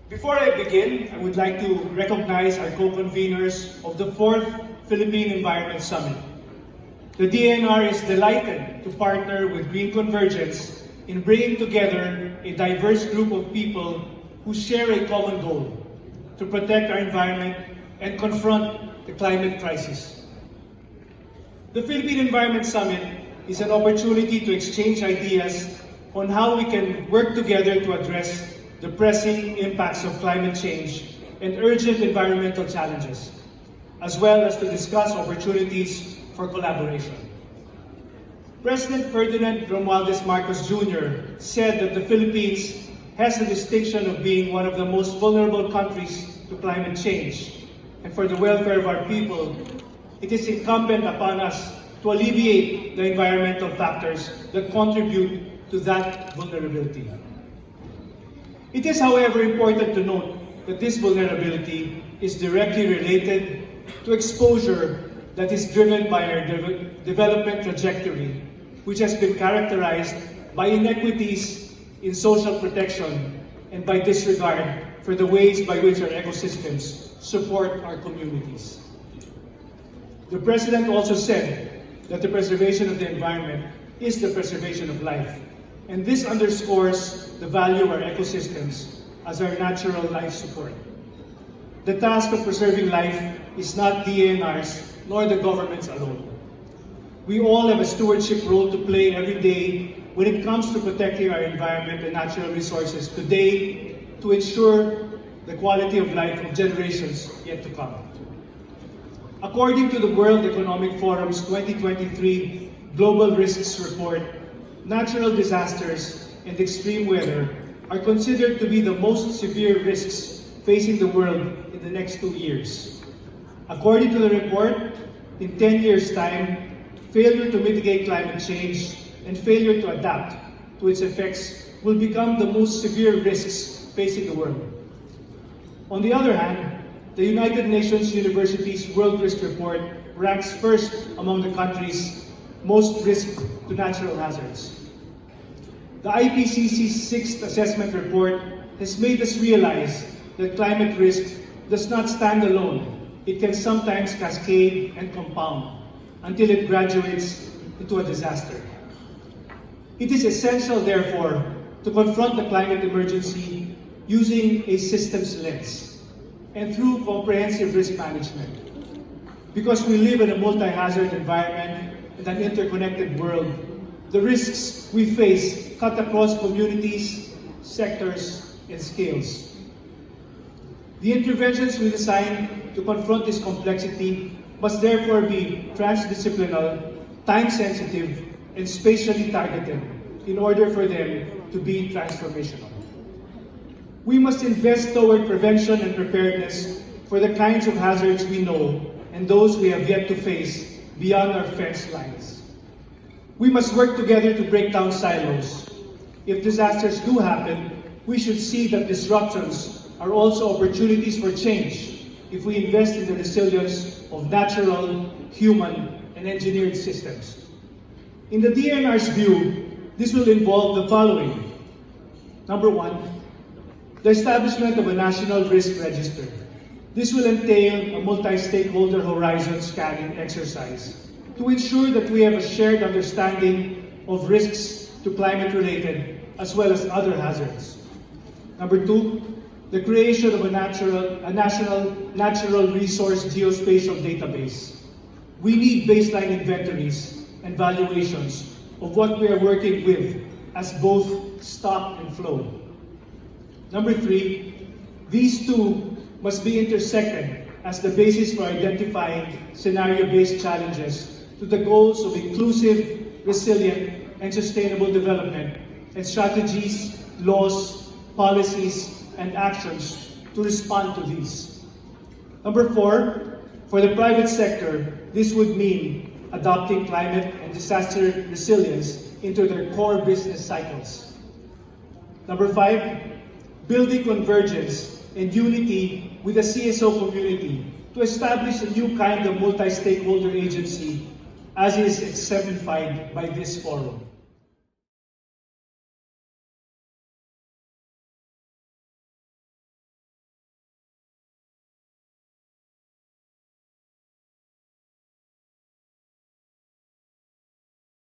Before I begin, I would like to recognize our co-conveners of the 4th Philippine Environment Summit. The DENR is delighted to partner with Green Convergence in bringing together a diverse group of people who share a common goal: to protect our environment and confront the climate crisis. The Philippine Environment Summit is an opportunity to exchange ideas on how we can work together to address the pressing impacts of climate change and urgent environmental challenges, as well as to discuss opportunities for collaboration. President Ferdinand Romualdez Marcos Jr. said that the Philippines has the distinction of being one of the most vulnerable countries to climate change, and for the welfare of our people, it is incumbent upon us to alleviate the environmental factors that contribute to that vulnerability. It is, however, important to note that this vulnerability is directly related to exposure that is driven by our development trajectory, which has been characterized by inequities in social protection and by disregard for the ways by which our ecosystems support our communities. The President also said that the preservation of the environment is the preservation of life, and this underscores the value of our ecosystems as our natural life support. The task of preserving life is not DENR's nor the government's alone. We all have a stewardship role to play every day when it comes to protecting our environment and natural resources today to ensure the quality of life of generations yet to come. According to the World Economic Forum's 2023 Global Risks Report, natural disasters and extreme weather are considered to be the most severe risks facing the world in the next 2 years. According to the report, in 10 years' time, failure to mitigate climate change and failure to adapt to its effects will become the most severe risks facing the world. On the other hand, the United Nations University's World Risk Report ranks first among the countries most risk to natural hazards. The IPCC's 6th assessment report has made us realize that climate risk does not stand alone. It can sometimes cascade and compound until it graduates into a disaster. It is essential, therefore, to confront the climate emergency using a systems lens and through comprehensive risk management. Because we live in a multi-hazard environment and an interconnected world, the risks we face cut across communities, sectors, and scales. The interventions we design to confront this complexity must therefore be transdisciplinary, time-sensitive, and spatially targeted in order for them to be transformational. We must invest toward prevention and preparedness for the kinds of hazards we know and those we have yet to face beyond our fence lines. We must work together to break down silos. If disasters do happen, we should see that disruptions are also opportunities for change if we invest in the resilience of natural, human, and engineered systems. In the DENR's view, this will involve the following. Number 1, the establishment of a national risk register. This will entail a multi-stakeholder horizon scanning exercise to ensure that we have a shared understanding of risks to climate-related as well as other hazards. Number 2, the creation of a national natural resource geospatial database. We need baseline inventories and valuations of what we are working with as both stock and flow. Number 3, these two must be intersected as the basis for identifying scenario-based challenges to the goals of inclusive, resilient, and sustainable development, and strategies, laws, policies, and actions to respond to these. Number 4, for the private sector, this would mean adopting climate and disaster resilience into their core business cycles. Number 5, building convergence and unity with the CSO community to establish a new kind of multi-stakeholder agency as is exemplified by this forum.